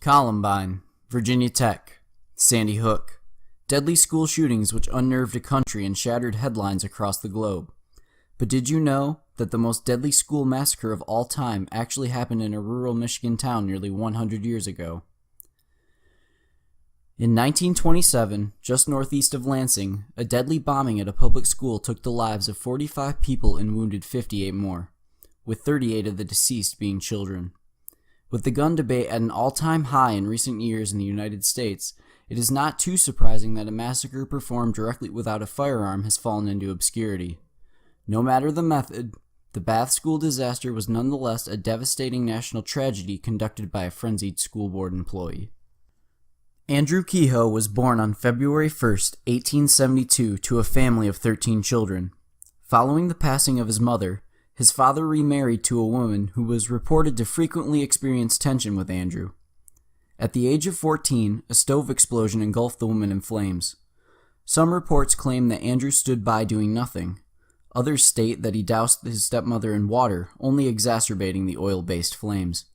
Columbine, Virginia Tech, Sandy Hook, deadly school shootings which unnerved a country and shattered headlines across the globe. But did you know that the most deadly school massacre of all time actually happened in a rural Michigan town nearly 100 years ago? In 1927, just northeast of Lansing, a deadly bombing at a public school took the lives of 45 people and wounded 58 more, with 38 of the deceased being children. With the gun debate at an all-time high in recent years in the United States, it is not too surprising that a massacre performed directly without a firearm has fallen into obscurity. No matter the method, the Bath school disaster was nonetheless a devastating national tragedy conducted by a frenzied school board employee. Andrew Kehoe was born on February 1, 1872, to a family of 13 children. Following the passing of his mother, his father remarried to a woman who was reported to frequently experience tension with Andrew. At the age of 14, a stove explosion engulfed the woman in flames. Some reports claim that Andrew stood by doing nothing. Others state that he doused his stepmother in water, only exacerbating the oil-based flames.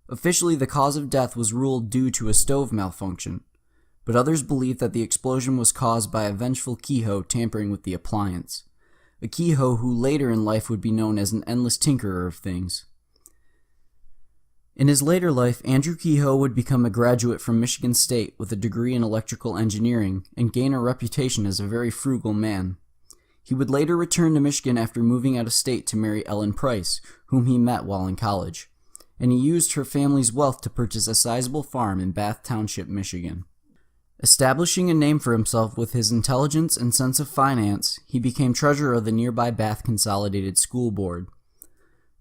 Officially, the cause of death was ruled due to a stove malfunction, but others believe that the explosion was caused by a vengeful Kehoe tampering with the appliance. A Kehoe who later in life would be known as an endless tinkerer of things. In his later life, Andrew Kehoe would become a graduate from Michigan State with a degree in electrical engineering and gain a reputation as a very frugal man. He would later return to Michigan after moving out of state to marry Ellen Price, whom he met while in college, and he used her family's wealth to purchase a sizable farm in Bath Township, Michigan. Establishing a name for himself with his intelligence and sense of finance, he became treasurer of the nearby Bath Consolidated School Board.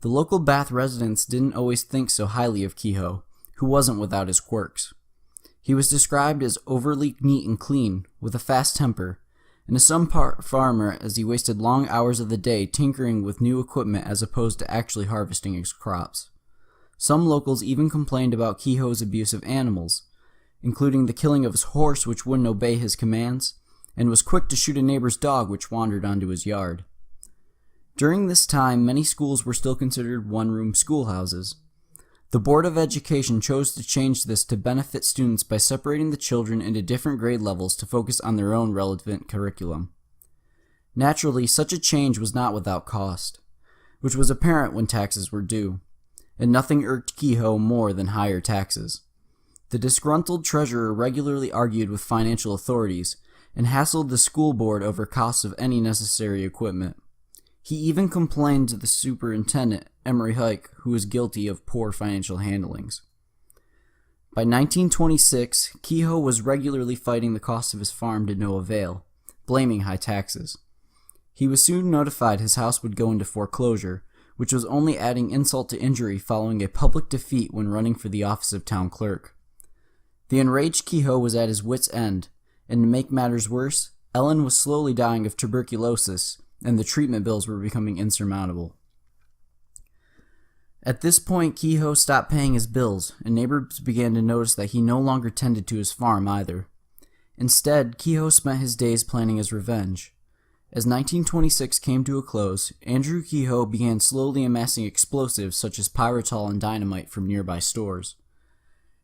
The local Bath residents didn't always think so highly of Kehoe, who wasn't without his quirks. He was described as overly neat and clean, with a fast temper, and a farmer as he wasted long hours of the day tinkering with new equipment as opposed to actually harvesting his crops. Some locals even complained about Kehoe's abuse of animals, including the killing of his horse which wouldn't obey his commands, and was quick to shoot a neighbor's dog which wandered onto his yard. During this time, many schools were still considered one-room schoolhouses. The Board of Education chose to change this to benefit students by separating the children into different grade levels to focus on their own relevant curriculum. Naturally, such a change was not without cost, which was apparent when taxes were due, and nothing irked Kehoe more than higher taxes. The disgruntled treasurer regularly argued with financial authorities and hassled the school board over costs of any necessary equipment. He even complained to the superintendent, Emery Hike, who was guilty of poor financial handlings. By 1926, Kehoe was regularly fighting the cost of his farm to no avail, blaming high taxes. He was soon notified his house would go into foreclosure, which was only adding insult to injury following a public defeat when running for the office of town clerk. The enraged Kehoe was at his wit's end, and to make matters worse, Ellen was slowly dying of tuberculosis, and the treatment bills were becoming insurmountable. At this point, Kehoe stopped paying his bills, and neighbors began to notice that he no longer tended to his farm either. Instead, Kehoe spent his days planning his revenge. As 1926 came to a close, Andrew Kehoe began slowly amassing explosives such as pyrrolitol and dynamite from nearby stores.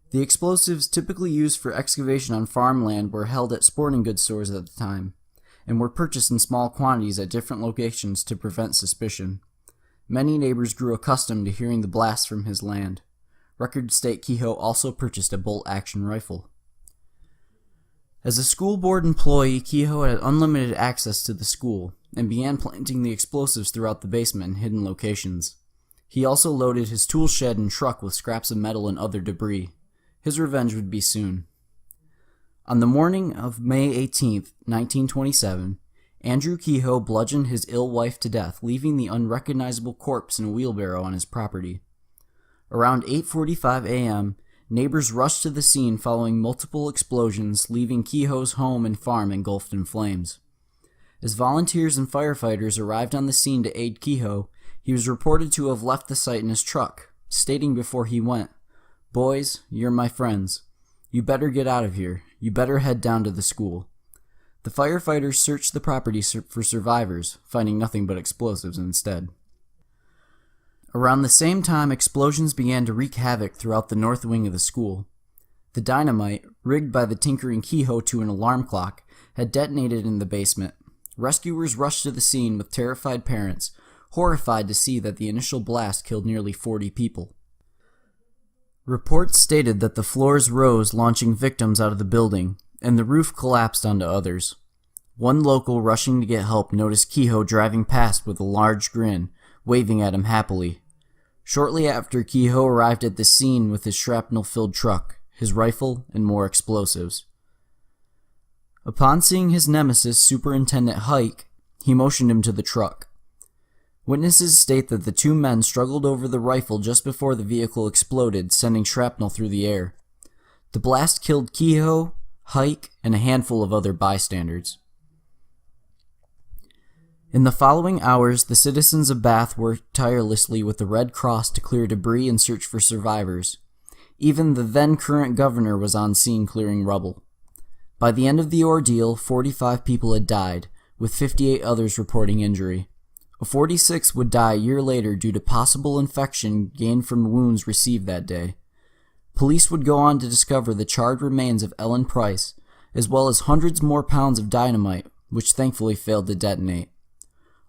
The explosives typically used for excavation on farmland were held at sporting goods stores at the time, and were purchased in small quantities at different locations to prevent suspicion. Many neighbors grew accustomed to hearing the blasts from his land. Records state Kehoe also purchased a bolt-action rifle. As a school board employee, Kehoe had unlimited access to the school, and began planting the explosives throughout the basement in hidden locations. He also loaded his tool shed and truck with scraps of metal and other debris. His revenge would be soon. On the morning of May 18, 1927, Andrew Kehoe bludgeoned his ill wife to death, leaving the unrecognizable corpse in a wheelbarrow on his property. Around 8:45 a.m., neighbors rushed to the scene following multiple explosions, leaving Kehoe's home and farm engulfed in flames. As volunteers and firefighters arrived on the scene to aid Kehoe, he was reported to have left the site in his truck, stating before he went, "Boys, you're my friends. You better get out of here. You better head down to the school." The firefighters searched the property for survivors, finding nothing but explosives instead. Around the same time, explosions began to wreak havoc throughout the north wing of the school. The dynamite, rigged by the tinkering Kehoe to an alarm clock, had detonated in the basement. Rescuers rushed to the scene with terrified parents, horrified to see that the initial blast killed nearly 40 people. Reports stated that the floors rose, launching victims out of the building, and the roof collapsed onto others. One local rushing to get help noticed Kehoe driving past with a large grin, waving at him happily. Shortly after, Kehoe arrived at the scene with his shrapnel-filled truck, his rifle, and more explosives. Upon seeing his nemesis, Superintendent Hike, he motioned him to the truck. Witnesses state that the two men struggled over the rifle just before the vehicle exploded, sending shrapnel through the air. The blast killed Kehoe, Hike, and a handful of other bystanders. In the following hours, the citizens of Bath worked tirelessly with the Red Cross to clear debris and search for survivors. Even the then-current governor was on scene clearing rubble. By the end of the ordeal, 45 people had died, with 58 others reporting injury. A 46th would die a year later due to possible infection gained from wounds received that day. Police would go on to discover the charred remains of Ellen Price, as well as hundreds more pounds of dynamite, which thankfully failed to detonate.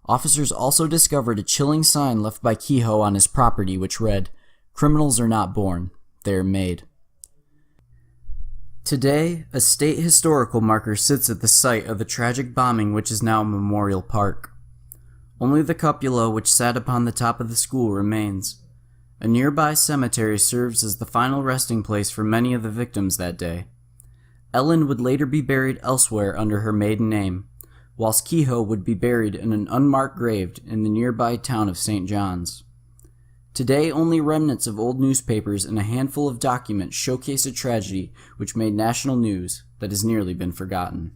Officers also discovered a chilling sign left by Kehoe on his property which read, "Criminals are not born, they are made." Today, a state historical marker sits at the site of the tragic bombing which is now a memorial park. Only the cupola which sat upon the top of the school remains. A nearby cemetery serves as the final resting place for many of the victims that day. Ellen would later be buried elsewhere under her maiden name, whilst Kehoe would be buried in an unmarked grave in the nearby town of St. John's. Today, only remnants of old newspapers and a handful of documents showcase a tragedy which made national news that has nearly been forgotten.